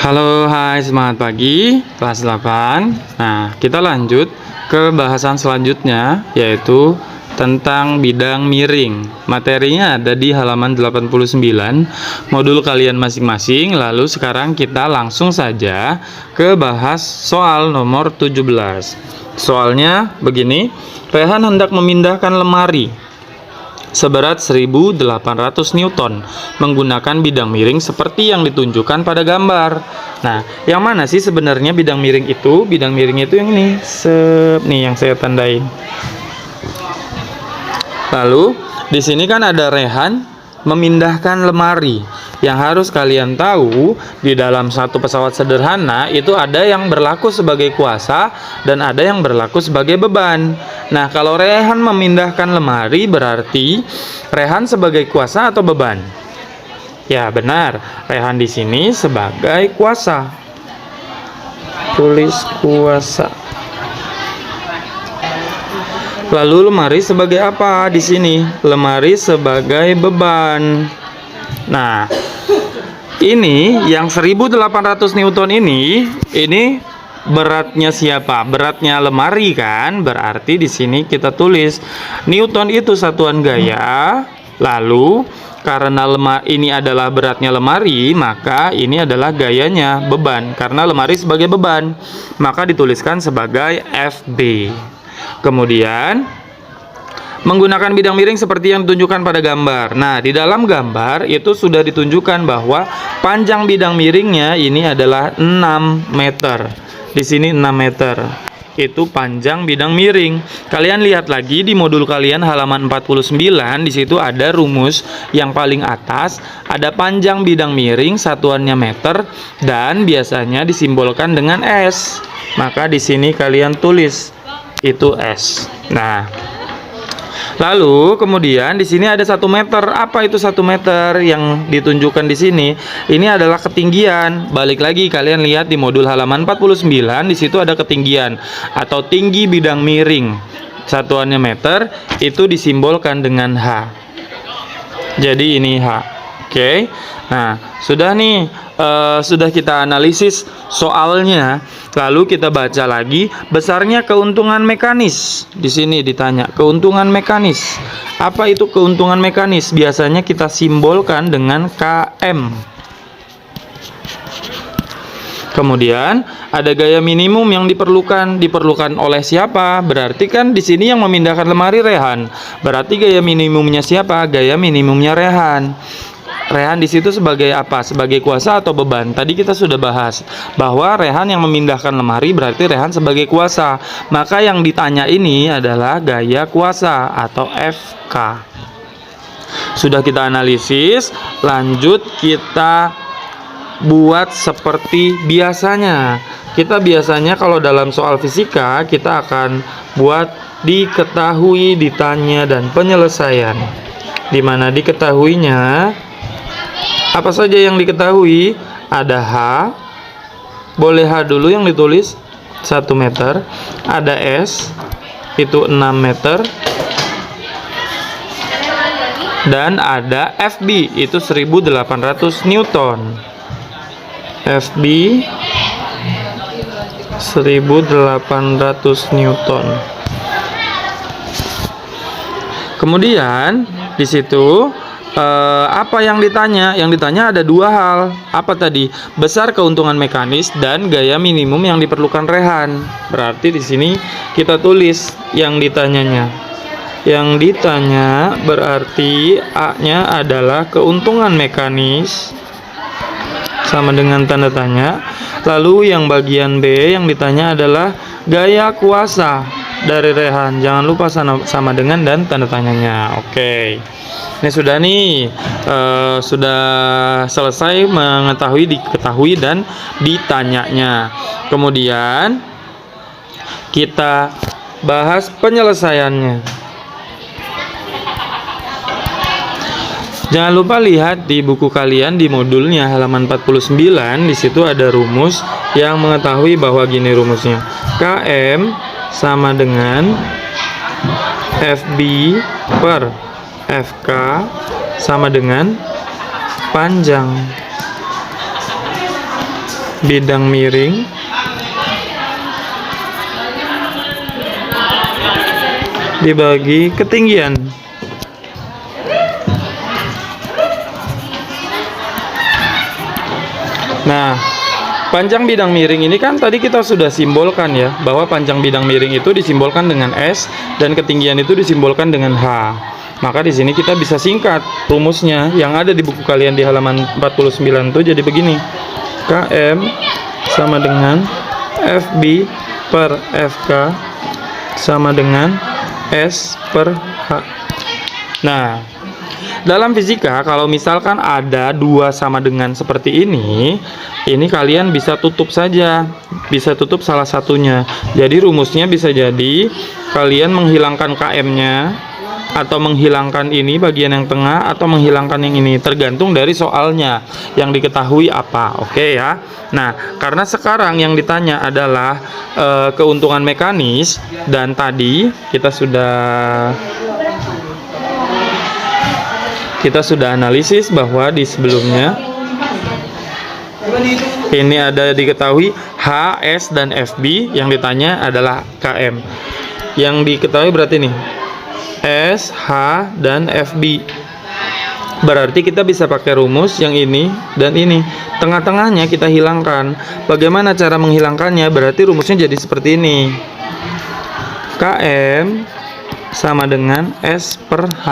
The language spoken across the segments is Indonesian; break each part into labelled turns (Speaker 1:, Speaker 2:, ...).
Speaker 1: Halo, hai, semangat pagi, kelas 8. Nah, kita lanjut ke bahasan selanjutnya, yaitu tentang bidang miring. Materinya ada di halaman 89, modul kalian masing-masing. Lalu sekarang kita langsung saja ke bahas soal nomor 17. Soalnya begini, Rehan hendak memindahkan lemari seberat 1800 Newton menggunakan bidang miring seperti yang ditunjukkan pada gambar. Nah, yang mana sih sebenarnya bidang miring itu? Bidang miring itu yang ini, nih yang saya tandain. Lalu di sini kan ada Rehan memindahkan lemari. Yang harus kalian tahu, di dalam satu pesawat sederhana itu ada yang berlaku sebagai kuasa dan ada yang berlaku sebagai beban. Nah, kalau Rehan memindahkan lemari berarti Rehan sebagai kuasa atau beban? Ya, benar. Rehan di sini sebagai kuasa. Tulis kuasa. Lalu lemari sebagai apa di sini? Lemari sebagai beban. Nah, ini yang 1800 Newton ini beratnya siapa? Beratnya lemari kan? Berarti di sini kita tulis Newton itu satuan gaya. Lalu karena ini adalah beratnya lemari, maka ini adalah gayanya beban. Karena lemari sebagai beban, maka dituliskan sebagai FB. Kemudian menggunakan bidang miring seperti yang ditunjukkan pada gambar. Nah, di dalam gambar itu sudah ditunjukkan bahwa panjang bidang miringnya ini adalah 6 meter. Di sini 6 meter. Itu panjang bidang miring. Kalian lihat lagi di modul kalian halaman 49, di situ ada rumus yang paling atas, ada panjang bidang miring satuannya meter dan biasanya disimbolkan dengan S. Maka di sini kalian tulis itu S. Nah, lalu kemudian di sini ada 1 meter. Apa itu 1 meter yang ditunjukkan di sini? Ini adalah ketinggian. Balik lagi kalian lihat di modul halaman 49, di situ ada ketinggian atau tinggi bidang miring. Satuannya meter, itu disimbolkan dengan H. Jadi ini H. Oke. Nah, sudah nih, sudah kita analisis soalnya. Lalu kita baca lagi besarnya keuntungan mekanis. Di sini ditanya keuntungan mekanis. Apa itu keuntungan mekanis? Biasanya kita simbolkan dengan KM. Kemudian ada gaya minimum yang diperlukan oleh siapa? Berarti kan di sini yang memindahkan lemari Rehan. Berarti gaya minimumnya siapa? Gaya minimumnya Rehan. Rehan di situ sebagai apa? Sebagai kuasa atau beban? Tadi kita sudah bahas bahwa Rehan yang memindahkan lemari berarti Rehan sebagai kuasa. Maka yang ditanya ini adalah gaya kuasa atau FK. Sudah kita analisis, lanjut kita buat seperti biasanya. Kita biasanya kalau dalam soal fisika kita akan buat diketahui, ditanya, dan penyelesaian. Dimana diketahuinya apa saja yang diketahui? Ada H. Boleh H dulu yang ditulis 1 meter. Ada S, itu 6 meter. Dan ada FB, itu 1800 Newton. FB 1800 Newton. Kemudian di situ apa yang ditanya? Yang ditanya ada 2 hal. Apa tadi? Besar keuntungan mekanis dan gaya minimum yang diperlukan Rehan. Berarti di sini kita tulis yang ditanyanya. Yang ditanya berarti A-nya adalah keuntungan mekanis sama dengan tanda tanya. Lalu yang bagian B yang ditanya adalah gaya kuasa dari Rehan. Jangan lupa sama dengan dan tanda tanyanya. Oke. Ini sudah nih, sudah selesai mengetahui, diketahui, dan ditanyanya. Kemudian kita bahas penyelesaiannya. Jangan lupa lihat di buku kalian di modulnya halaman 49, di situ ada rumus yang mengetahui bahwa gini rumusnya. KM sama dengan FB per FK sama dengan panjang. bidang miring dibagi ketinggian. Nah, panjang bidang miring ini kan tadi kita sudah simbolkan ya, bahwa panjang bidang miring itu disimbolkan dengan S dan ketinggian itu disimbolkan dengan H. Maka di sini kita bisa singkat rumusnya yang ada di buku kalian di halaman 49 tuh jadi begini. KM sama dengan FB per FK sama dengan S per H. Nah, dalam fisika kalau misalkan ada dua sama dengan seperti ini kalian bisa tutup saja, bisa tutup salah satunya. Jadi rumusnya bisa jadi kalian menghilangkan KM-nya atau menghilangkan ini bagian yang tengah atau menghilangkan yang ini, tergantung dari soalnya yang diketahui apa. Oke ya. Nah, karena sekarang yang ditanya adalah keuntungan mekanis, dan tadi kita sudah analisis bahwa di sebelumnya ini ada diketahui H, S, dan FB, yang ditanya adalah KM. Yang diketahui berarti nih S, H, dan FB. Berarti kita bisa pakai rumus yang ini dan ini. Tengah-tengahnya kita hilangkan. Bagaimana cara menghilangkannya? Berarti rumusnya jadi seperti ini. KM sama dengan S per H.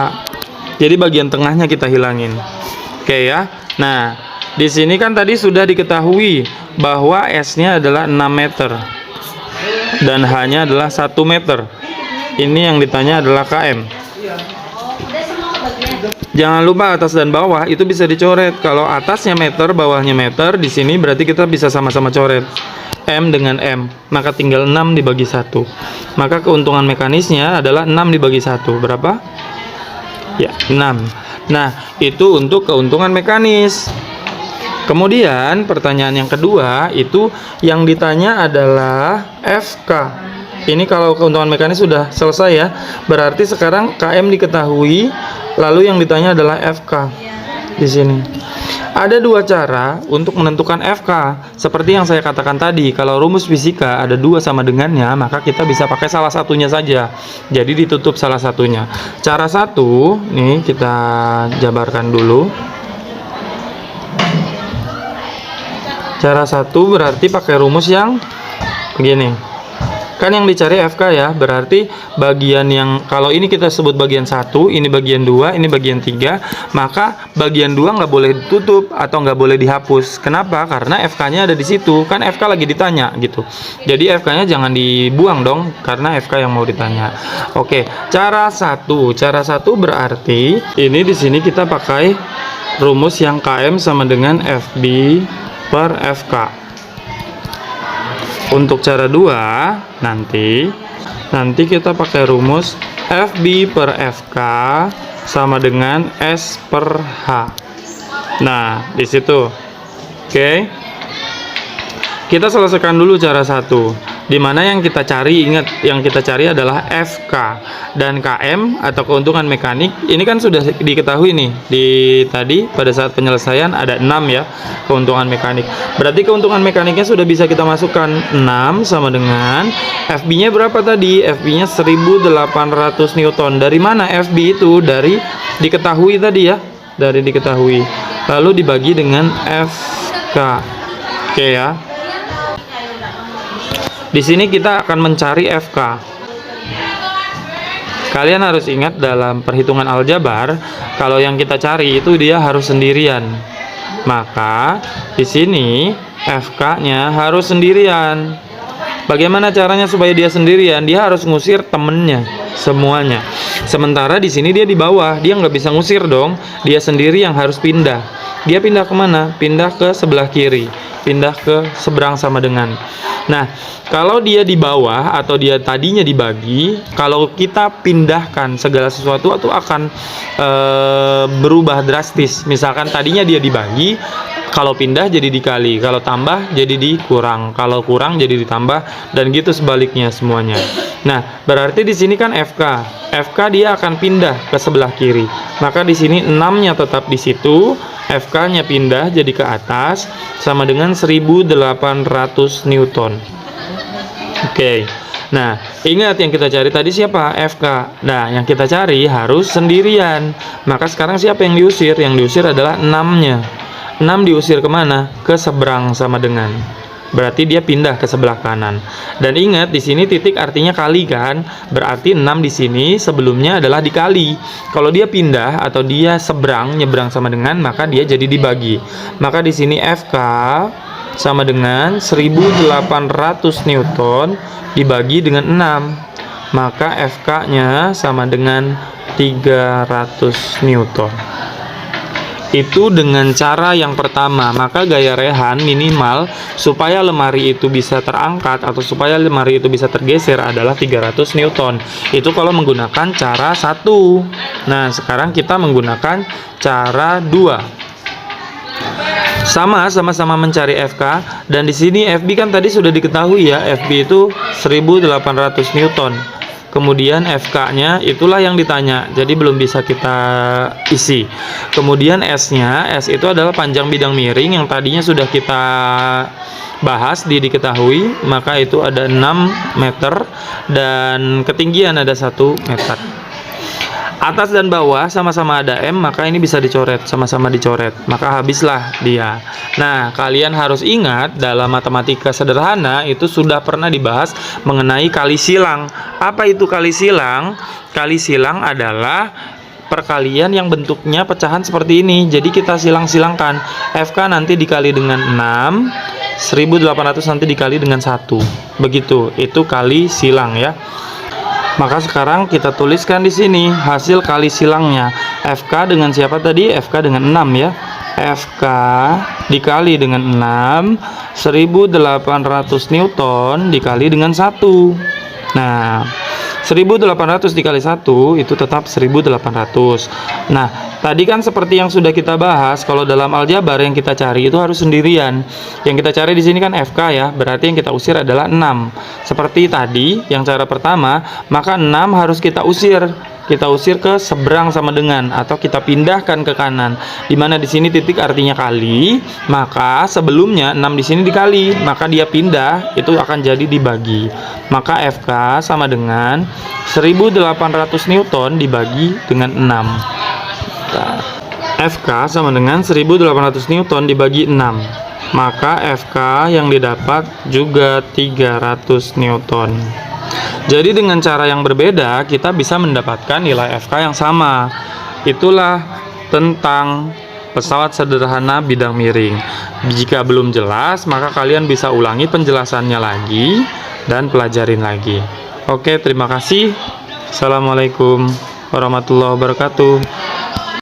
Speaker 1: Jadi bagian tengahnya kita hilangin. Oke ya. Nah, di sini kan tadi sudah diketahui bahwa S-nya adalah 6 meter dan H-nya adalah 1 meter. Ini yang ditanya adalah KM. Jangan lupa atas dan bawah itu bisa dicoret. Kalau atasnya meter, bawahnya meter, di sini berarti kita bisa sama-sama coret. M dengan M, maka tinggal 6 dibagi 1. Maka keuntungan mekanisnya adalah 6 dibagi 1. Berapa? Ya, 6. Nah, itu untuk keuntungan mekanis. Kemudian pertanyaan yang kedua itu yang ditanya adalah FK. Ini kalau keuntungan mekanis sudah selesai ya. Berarti sekarang KM diketahui, lalu yang ditanya adalah FK. Di sini ada dua cara untuk menentukan FK. Seperti yang saya katakan tadi, kalau rumus fisika ada dua sama dengannya, maka kita bisa pakai salah satunya saja. Jadi ditutup salah satunya. Cara satu, nih kita jabarkan dulu. Cara satu berarti pakai rumus yang begini. Kan yang dicari FK ya, berarti bagian yang, kalau ini kita sebut bagian 1, ini bagian 2, ini bagian 3, maka bagian 2 nggak boleh ditutup atau nggak boleh dihapus. Kenapa? Karena FK-nya ada di situ, kan FK lagi ditanya gitu. Jadi FK-nya jangan dibuang dong, karena FK yang mau ditanya. Oke, cara satu berarti ini di sini kita pakai rumus yang KM sama dengan FB per FK. Untuk cara 2 nanti kita pakai rumus FB per FK sama dengan S per H. Nah, di situ. Oke. Kita selesaikan dulu cara 1. Dimana yang kita cari, ingat yang kita cari adalah FK dan KM atau keuntungan mekanik. Ini kan sudah diketahui nih di tadi pada saat penyelesaian ada 6 ya keuntungan mekanik. Berarti keuntungan mekaniknya sudah bisa kita masukkan 6 sama dengan FB-nya berapa tadi? FB-nya 1800 Newton. Dari mana FB itu? Dari diketahui tadi ya, dari diketahui. Lalu dibagi dengan FK. Oke ya. Di sini kita akan mencari FK. Kalian harus ingat dalam perhitungan aljabar, kalau yang kita cari itu dia harus sendirian. Maka di sini FK-nya harus sendirian. Bagaimana caranya supaya dia sendirian? Dia harus ngusir temennya semuanya. Sementara di sini dia di bawah, dia nggak bisa ngusir dong. Dia sendiri yang harus pindah. Dia pindah kemana? Pindah ke sebelah kiri. Pindah ke seberang sama dengan. Nah, kalau dia di bawah atau dia tadinya dibagi, kalau kita pindahkan segala sesuatu itu akan berubah drastis. Misalkan tadinya dia dibagi, kalau pindah jadi dikali, kalau tambah jadi dikurang, kalau kurang jadi ditambah, dan gitu sebaliknya semuanya. Nah, berarti di sini kan FK. FK dia akan pindah ke sebelah kiri. Maka di sini 6-nya tetap di situ, FK-nya pindah jadi ke atas, sama dengan 1800 Newton. Oke. Nah, ingat yang kita cari tadi siapa? FK. Nah, yang kita cari harus sendirian. Maka sekarang siapa yang diusir? Yang diusir adalah 6-nya. 6 diusir kemana? Ke seberang sama dengan. Berarti dia pindah ke sebelah kanan. Dan ingat di sini titik artinya kali kan? Berarti 6 di sini sebelumnya adalah dikali. Kalau dia pindah atau dia seberang, nyebrang sama dengan, maka dia jadi dibagi. Maka di sini FK sama dengan 1800 Newton dibagi dengan 6. Maka FK-nya sama dengan 300 Newton. Itu dengan cara yang pertama. Maka gaya rehan minimal supaya lemari itu bisa terangkat atau supaya lemari itu bisa tergeser adalah 300 Newton. Itu kalau menggunakan cara 1. Nah, sekarang kita menggunakan cara 2. Sama-sama mencari FK, dan di sini FB kan tadi sudah diketahui ya, FB itu 1800 Newton. Kemudian FK-nya itulah yang ditanya, jadi belum bisa kita isi. Kemudian S-nya, S itu adalah panjang bidang miring yang tadinya sudah kita bahas diketahui, maka itu ada 6 meter dan ketinggian ada 1 meter. Atas dan bawah sama-sama ada M, maka ini bisa dicoret, sama-sama dicoret, maka habislah dia. Nah, kalian harus ingat dalam matematika sederhana itu sudah pernah dibahas mengenai kali silang. Apa itu kali silang? Kali silang adalah perkalian yang bentuknya pecahan seperti ini. Jadi kita silang-silangkan. FK nanti dikali dengan 6, 1800 nanti dikali dengan 1. Begitu, itu kali silang ya. Maka sekarang kita tuliskan di sini hasil kali silangnya. FK dengan siapa tadi? FK dengan 6 ya. FK dikali dengan 6, 1800 Newton dikali dengan 1. Nah, 1800 dikali 1 itu tetap 1800. Nah, tadi kan seperti yang sudah kita bahas, kalau dalam aljabar yang kita cari itu harus sendirian. Yang kita cari di sini kan FK ya, berarti yang kita usir adalah 6. Seperti tadi yang cara pertama, maka 6 harus kita usir. Kita usir ke seberang sama dengan, atau kita pindahkan ke kanan. Dimana di sini titik artinya kali, maka sebelumnya 6 di sini dikali, maka dia pindah, itu akan jadi dibagi. Maka FK sama dengan 1800 Newton dibagi dengan 6. FK sama dengan 1800 Newton dibagi 6. Maka FK yang didapat juga 300 Newton. Jadi dengan cara yang berbeda kita bisa mendapatkan nilai FK yang sama. Itulah tentang pesawat sederhana bidang miring. Jika belum jelas, maka kalian bisa ulangi penjelasannya lagi dan pelajarin lagi. Oke, terima kasih. Assalamualaikum warahmatullahi wabarakatuh.